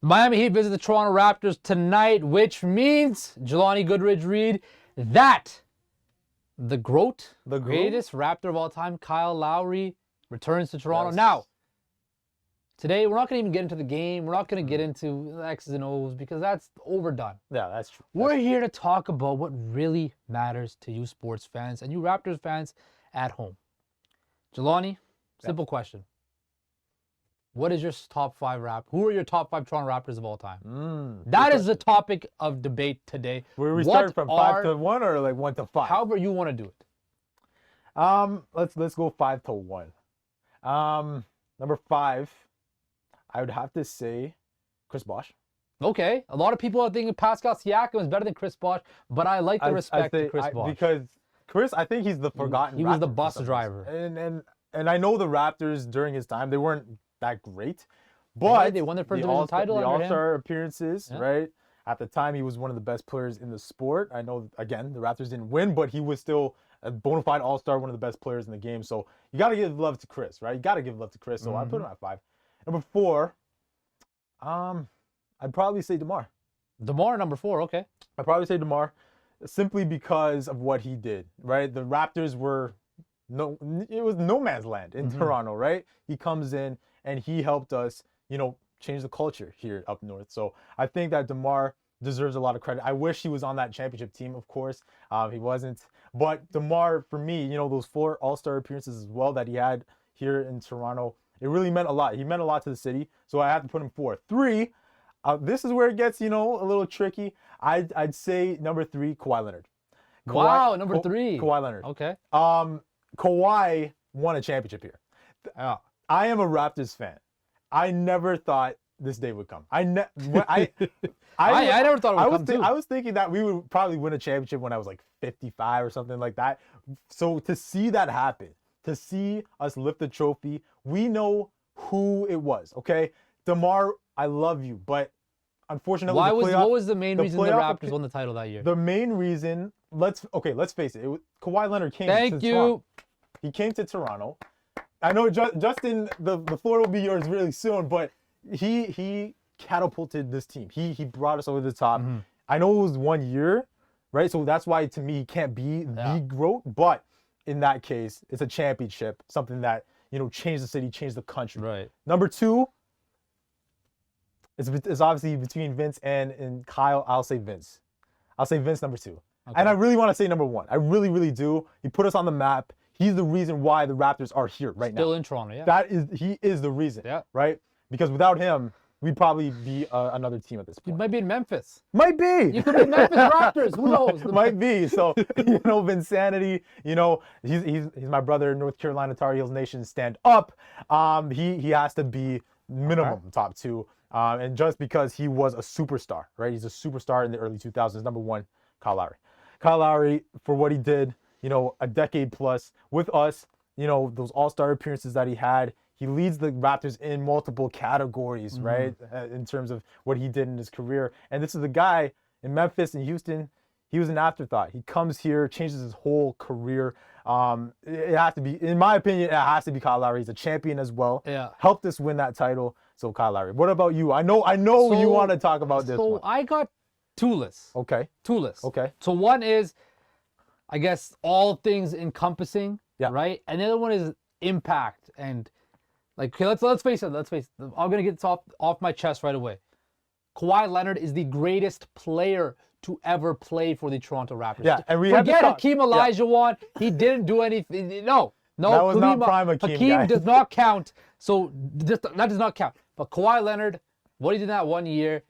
The Miami Heat visit the Toronto Raptors tonight, which means, Jelani Goodridge-Reid, that the greatest Raptor of all time, Kyle Lowry, returns to Toronto. Yes. Now, today, we're not going to even get into the game. We're not going to get into the X's and O's because that's overdone. Yeah, that's true. We're here to talk about what really matters to you sports fans and you Raptors fans at home. Jelani, simple question. What is your top 5 Who are your top 5 Toronto Raptors of all time? That is the topic of debate today. Were we starting from 5 to 1 or like 1 to 5? However you want to do it. Let's go 5 to 1. Number 5, I would have to say Chris Bosh. Okay. A lot of people are thinking Pascal Siakam is better than Chris Bosh, but I like the respect to Chris Bosh. Because Chris, I think he's the forgotten He was the Raptor bus for some driver. reason. And I know the Raptors during his time, they weren't that great. But they won their first division title the under him. All-Star appearances, Yeah. right? At the time, he was one of the best players in the sport. I know, again, the Raptors didn't win, but he was still a bona fide All-Star, one of the best players in the game. So you got to give love to Chris, right? You got to give love to Chris. So I put him at 5. Number 4, I'd probably say DeMar. DeMar, number 4, okay. I'd probably say DeMar simply because of what he did, right? The Raptors were it was no man's land in Toronto, right? He comes in and he helped us, change the culture here up north. So I think that DeMar deserves a lot of credit. I wish he was on that championship team, of course. He wasn't. But DeMar, for me, those 4 All-Star appearances as well that he had here in Toronto, it really meant a lot. He meant a lot to the city. So I have to put him 4. 3, this is where it gets, a little tricky. I'd say number 3, Kawhi Leonard. Wow, number 3. Kawhi Leonard. Okay. Kawhi won a championship here. I am a Raptors fan. I never thought this day would come. I never thought it would come too. I was thinking that we would probably win a championship when I was like 55 or something like that. So to see that happen, to see us lift the trophy, we know who it was, okay? DeMar, I love you, but unfortunately, what was the main reason the Raptors won the title that year? The main reason, let's face it. Kawhi Leonard came to Toronto. He came to Toronto. I know, Justin, the floor will be yours really soon, but he catapulted this team. He brought us over the top. I know it was 1 year, right? So that's why, to me, he can't be the GOAT, but in that case, it's a championship, something that, changed the city, changed the country. Right. Number 2, it's obviously between Vince and Kyle. I'll say Vince. I'll say Vince number 2. Okay. And I really want to say number 1. I really, really do. He put us on the map. He's the reason why the Raptors are here right now. Still in Toronto, yeah. He is the reason, right? Because without him, we'd probably be another team at this point. You might be in Memphis. Might be. You could be Memphis Raptors. Who knows? Might be. So, Vinsanity, he's my brother, North Carolina Tar Heels Nation, stand up. He has to be minimum top 2. And just because he was a superstar, right? He's a superstar in the early 2000s. Number 1, Kyle Lowry. Kyle Lowry, for what he did, a decade plus with us, those All-Star appearances that he had. He leads the Raptors in multiple categories, right? In terms of what he did in his career. And this is the guy in Memphis and Houston. He was an afterthought. He comes here, changes his whole career. It has to be, in my opinion, it has to be Kyle Lowry. He's a champion as well. Yeah. Helped us win that title. So Kyle Lowry. What about you? I know you want to talk about this one. So I got 2 lists. Okay. 2 lists. Okay. So one is, I guess, all things encompassing, right? And the other one is impact and okay, let's face it. I'm gonna get this off my chest right away. Kawhi Leonard is the greatest player to ever play for the Toronto Raptors. Yeah, and forget Hakeem Olajuwon. He didn't do anything. No, that was not prime Hakeem does not count. So that does not count. But Kawhi Leonard, what he did in that 1 year,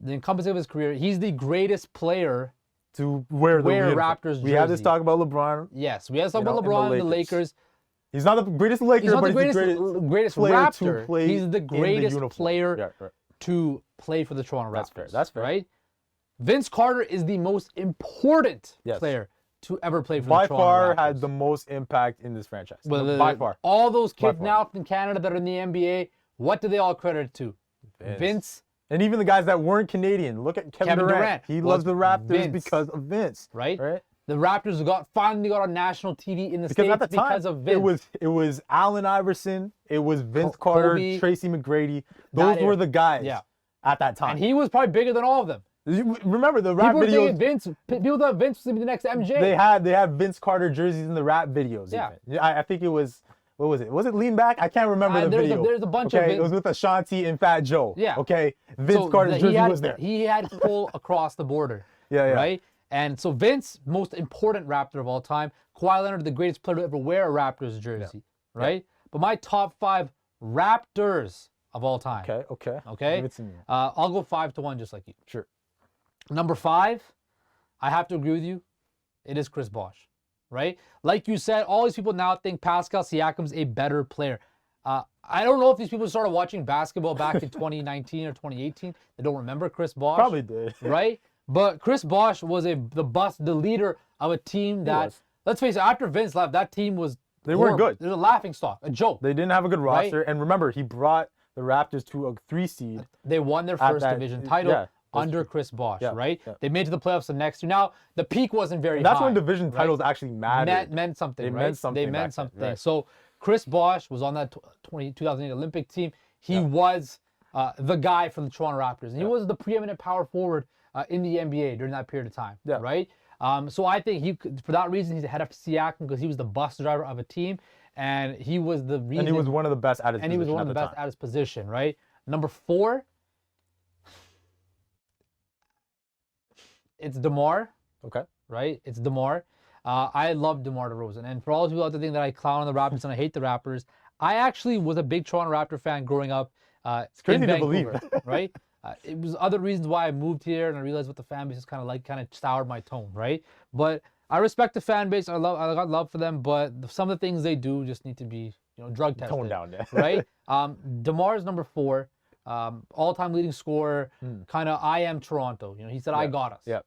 the encompassing of his career, he's the greatest player to wear Raptors jersey. We have this talk about LeBron. Yes, we have to talk about LeBron and the Lakers. He's not the greatest Laker, but he's the greatest player Raptor. to play. He's the greatest player right. to play for the Toronto Raptors. That's fair. Right? Vince Carter is the most important player to ever play for the Toronto Raptors. By far had the most impact in this franchise. By far. All those kids now in Canada that are in the NBA, what do they all credit to? Vince. And even the guys that weren't Canadian. Look at Kevin Durant. He loves the Raptors because of Vince. Right? The Raptors finally got on national TV in the States at the time, because of Vince. It was Allen Iverson, it was Vince Carter, Kobe, Tracy McGrady. Those were the guys at that time. And he was probably bigger than all of them. Remember the rap People videos? People thought Vince was going to be the next MJ. They had Vince Carter jerseys in the rap videos. Yeah. Even. I think it was. What was it? Was it Lean Back? I can't remember the video. There's a bunch okay? of it was with Ashanti and Fat Joe. Yeah. Okay. Vince Carter's jersey was there. He had pull across the border. Yeah. Right? And so Vince, most important Raptor of all time. Kawhi Leonard, the greatest player to ever wear a Raptors jersey. Yeah. Right? Yeah. But my top 5 Raptors of all time. Okay. Give it to me. I'll go 5-1 just like you. Sure. Number 5, I have to agree with you. It is Chris Bosh. Right? Like you said, all these people now think Pascal Siakam's a better player. I don't know if these people started watching basketball back in 2019 or 2018. They don't remember Chris Bosh. Probably did. Right? But Chris Bosh was the leader of a team that, let's face it, after Vince left, that team was They weren't good. It was a laughing stock, a joke. They didn't have a good roster. And remember, he brought the Raptors to a 3 seed. They won their first division title under Chris Bosh, right? Yeah. They made it to the playoffs the next year. Now, the peak wasn't very high. That's when division titles actually mattered. Meant something, They right? meant something. They meant something. Right. So Chris Bosh was on that 2008 Olympic team. He was the guy for the Toronto Raptors. And he was the preeminent power forward in the NBA during that period of time, right? So I think for that reason, he's ahead of Siakam because he was the bus driver of a team. And he was the reason. And he was one of the best at his position. And he was one of the best at his position, right? Number 4, it's DeMar. Okay. Right? It's DeMar. I love DeMar DeRozan. And for all the people out there think that I clown on the Raptors and I hate the Raptors, I actually was a big Toronto Raptor fan growing up. It's crazy to believe. Right? It was other reasons why I moved here and I realized what the fan base is kind of soured my tone, right? But I respect the fan base. I got love for them, but some of the things they do just need to be, drug tested. Toned down, right? DeMar's number 4, all-time leading scorer. Kind of, I am Toronto. He said, I got us. Yeah.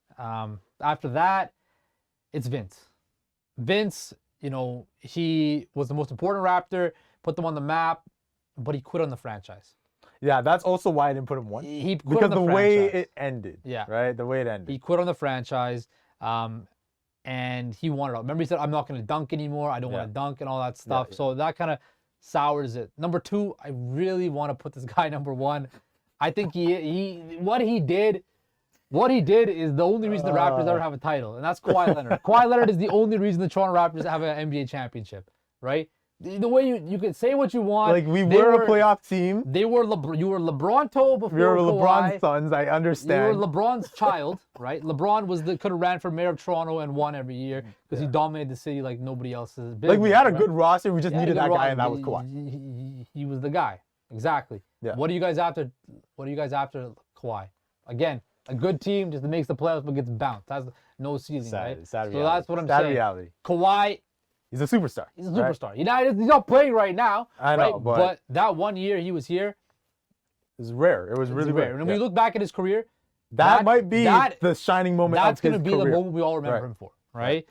After that, it's Vince. Vince, he was the most important Raptor, put them on the map, but he quit on the franchise. Yeah, that's also why I didn't put him 1. He quit because on the way franchise. it ended. Yeah. Right? The way it ended. He quit on the franchise. And he wanted out. Remember, he said, I'm not going to dunk anymore. I don't want to dunk and all that stuff. So that kind of sours it. Number 2, I really want to put this guy number 1. I think what he did is the only reason the Raptors ever have a title, and that's Kawhi Leonard. Kawhi Leonard is the only reason the Toronto Raptors have an NBA championship, right? The way you can say what you want. Like, we were a playoff team. You were LeBronto before We were Kawhi. LeBron's sons, I understand. You were LeBron's child, right? LeBron could have ran for mayor of Toronto and won every year because he dominated the city like nobody else has been. Like, we had a good roster, we just needed that guy, and that was Kawhi. He was the guy. Exactly. Yeah. What are you guys after Kawhi? Again, a good team just makes the playoffs but gets bounced. That's no ceiling, right? Sad so that's what I'm sad saying. Reality. Kawhi, he's a superstar. he's a superstar. Right? He's not playing right now. I know, right? but that 1 year he was here, it was rare. It was really rare. And when we look back at his career, that might be the shining moment of his career. That's going to be the moment we all remember him for, right?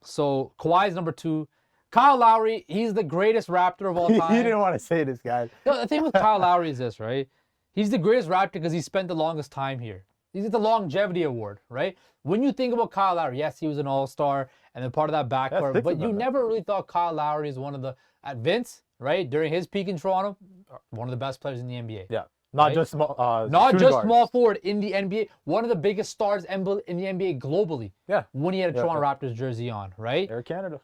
So Kawhi's number 2. Kyle Lowry, he's the greatest Raptor of all time. He didn't want to say this, guy. No, the thing with Kyle Lowry is this, right? He's the greatest Raptor because he spent the longest time here. He's the longevity award, right? When you think about Kyle Lowry, yes, he was an all-star and then part of that backcourt, but you never really thought Kyle Lowry is one of the, at Vince, right, during his peak in Toronto, one of the best players in the NBA. Yeah. Not just small small forward in the NBA. One of the biggest stars in the NBA globally. Yeah. When he had a Toronto Raptors jersey on, right? Air Canada.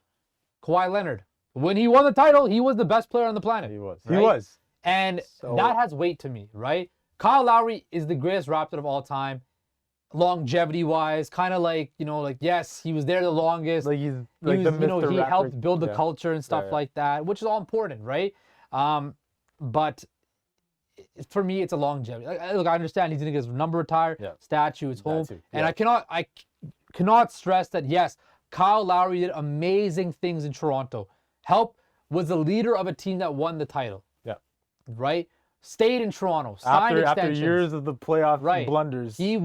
Kawhi Leonard. When he won the title, he was the best player on the planet. He was. Right? He was. And that has weight to me, right? Kyle Lowry is the greatest Raptor of all time, longevity-wise. Kind of like, yes, he was there the longest. Like he's like the Mr. He Raptor. helped build the culture and stuff like that, which is all important, right? But for me, it's a longevity. Look, I understand he's going to get his number retired, statue, it's home. And I cannot stress that, yes, Kyle Lowry did amazing things in Toronto. Was the leader of a team that won the title. Yeah. Right? Stayed in Toronto. Signed extensions. After years of the playoff blunders. He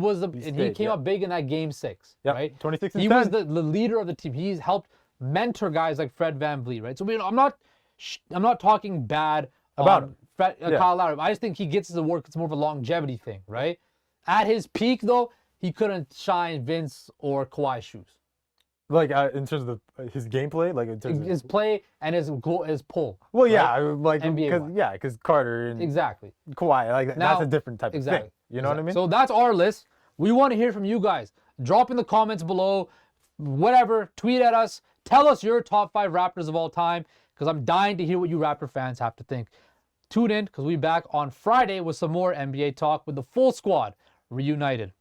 came up big in that game 6. Yep. Right? 26 and he 10. was the leader of the team. He's helped mentor guys like Fred VanVleet, right? So I'm not talking bad about Kyle Lowry. I just think he gets his award because it's more of a longevity thing, right? At his peak, though, he couldn't shine Vince or Kawhi's shoes. Like in terms of his gameplay, like in terms His of play and his pull. well, yeah, right? like NBA because Carter and Exactly. Kawhi, like Now- that's a different type of thing. You know what I mean? So that's our list. We want to hear from you guys. Drop in the comments below, whatever. Tweet at us. Tell us your top 5 Raptors of all time, because I'm dying to hear what you Raptor fans have to think. Tune in, because we'll be back on Friday with some more NBA talk with the full squad reunited.